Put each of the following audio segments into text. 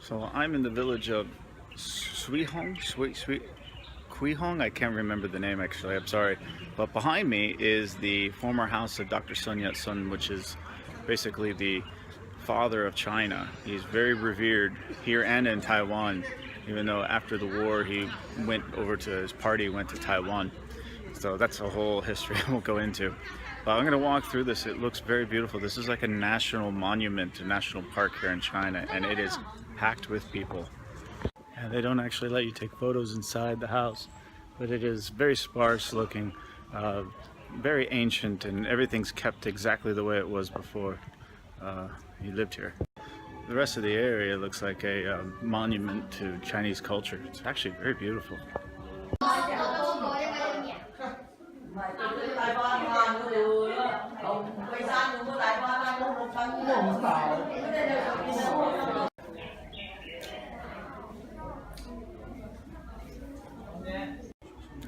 So I'm in the village of Quihong. I can't remember the name actually, I'm sorry. But behind me is the former house of Dr. Sun Yat-Sen, which is basically the father of China. He's very revered here and in Taiwan, even though after the war he went over to his party, went to Taiwan. So that's a whole history I won't go into. But I'm going to walk through this. It looks very beautiful. This is like a national monument, a national park here in China, and it is packed with people. And they don't actually let you take photos inside the house, but it is very sparse looking, very ancient, and everything's kept exactly the way it was before you lived here. The rest of the area looks like a monument to Chinese culture. It's actually very beautiful.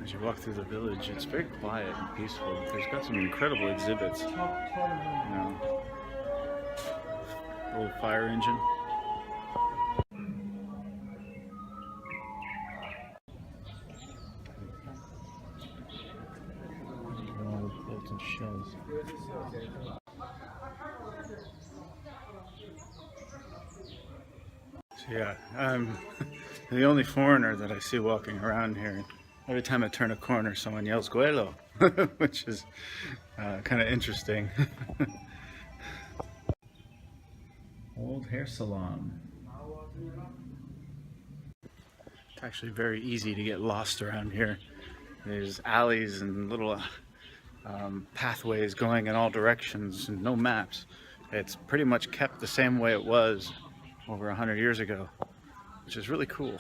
As you walk through the village, it's very quiet and peaceful. There's got some incredible exhibits. You know, old fire engine. All built in shells. So yeah, I'm the only foreigner that I see walking around here. Every time I turn a corner, someone yells "Guelo," which is kind of interesting. Old hair salon. It's actually very easy to get lost around here. There's alleys and little pathways going in all directions and no maps. It's pretty much kept the same way it was over 100 years ago, which is really cool.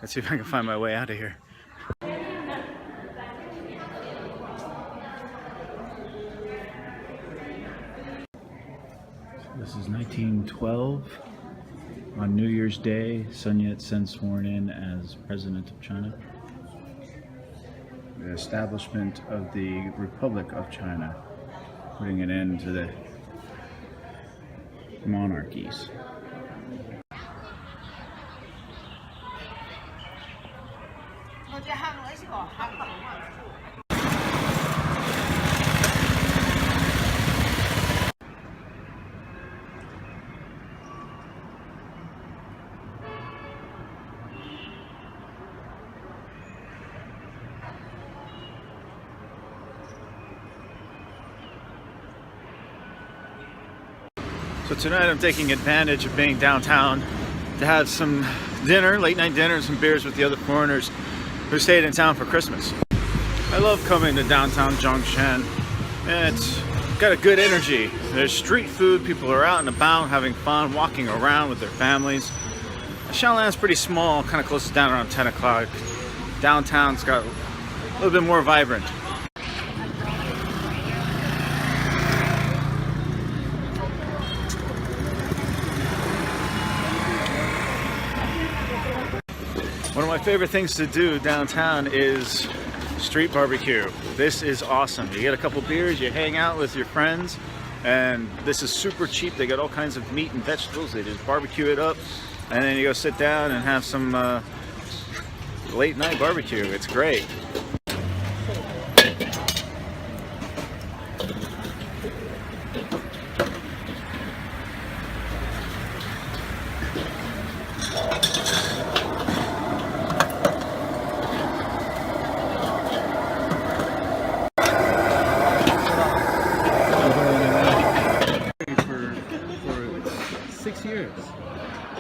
Let's see if I can find my way out of here. This is 1912. On New Year's Day, Sun Yat-sen sworn in as President of China. The establishment of the Republic of China, putting an end to the monarchies. So tonight I'm taking advantage of being downtown to have some dinner, late night dinner, and some beers with the other foreigners who stayed in town for Christmas. I love coming to downtown Zhongshan, and it's got a good energy. There's street food, people are out and about having fun, walking around with their families. Shaolin's pretty small, kind of closes down around 10 o'clock. Downtown's got a little bit more vibrant. One of my favorite things to do downtown is street barbecue. This is awesome. You get a couple beers, you hang out with your friends, and this is super cheap. They got all kinds of meat and vegetables. They just barbecue it up, and then you go sit down and have some late night barbecue. It's great.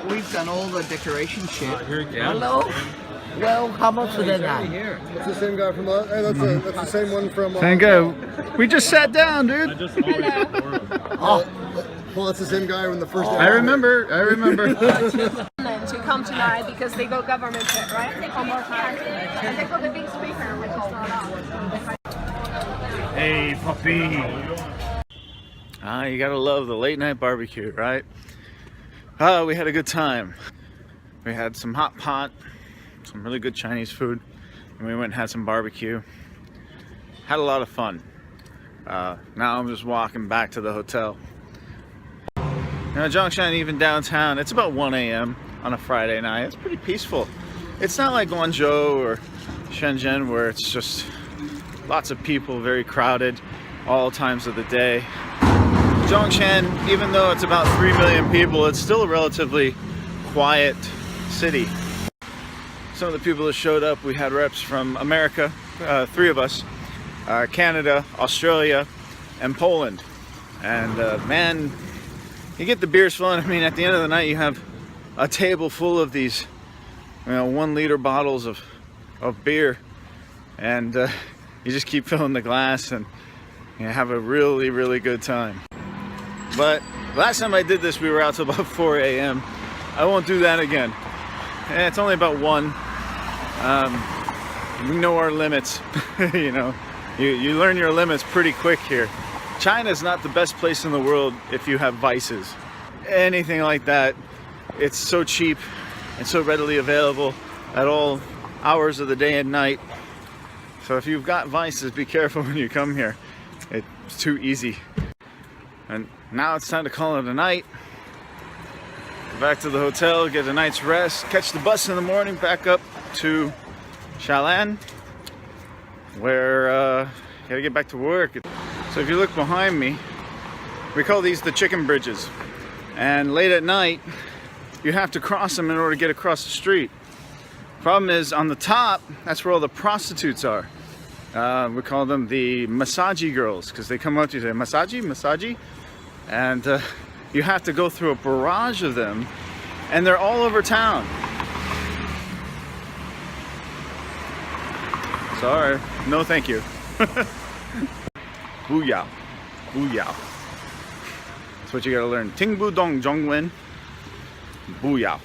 We've done all the decoration shit. Yeah. Hello. Well, how much for that now? It's the same guy from hey, that's the same one from Thank you. We just sat down, dude. well, that's the same guy from the first day. I remember. To come tonight because they go government trip, right? One more time. And they put the big speaker, which is not out. Hey, puppy. You gotta love the late night barbecue, right? We had a good time. We had some hot pot, some really good Chinese food, and we went and had some barbecue. Had a lot of fun. Now I'm just walking back to the hotel. Zhongshan, even downtown, it's about 1 a.m. on a Friday night. It's pretty peaceful. It's not like Guangzhou or Shenzhen where it's just lots of people, very crowded all times of the day. Zhongshan, even though it's about 3 million people, it's still a relatively quiet city. Some of the people that showed up, we had reps from America, 3 of us, Canada, Australia, and Poland. And man, you get the beers flowing. I mean, at the end of the night, you have a table full of these, 1 liter bottles of beer, and you just keep filling the glass and you have a really, really good time. But last time I did this, we were out till about 4 a.m. I won't do that again. And it's only about 1. We know our limits. You learn your limits pretty quick here. China is not the best place in the world if you have vices. Anything like that, it's so cheap and so readily available at all hours of the day and night. So if you've got vices, be careful when you come here. It's too easy. And now it's time to call it a night. Go back to the hotel, get a night's rest, catch the bus in the morning back up to Shalan, where gotta get back to work. So if you look behind me, we call these the chicken bridges. And late at night, you have to cross them in order to get across the street. Problem is, on the top, that's where all the prostitutes are. We call them the massagey girls, because they come up to you and say, massagey? And you have to go through a barrage of them, and they're all over town. Sorry, no thank you. Booyah, booyah. That's what you gotta learn. Ting bu dong zhong wen. Booyah.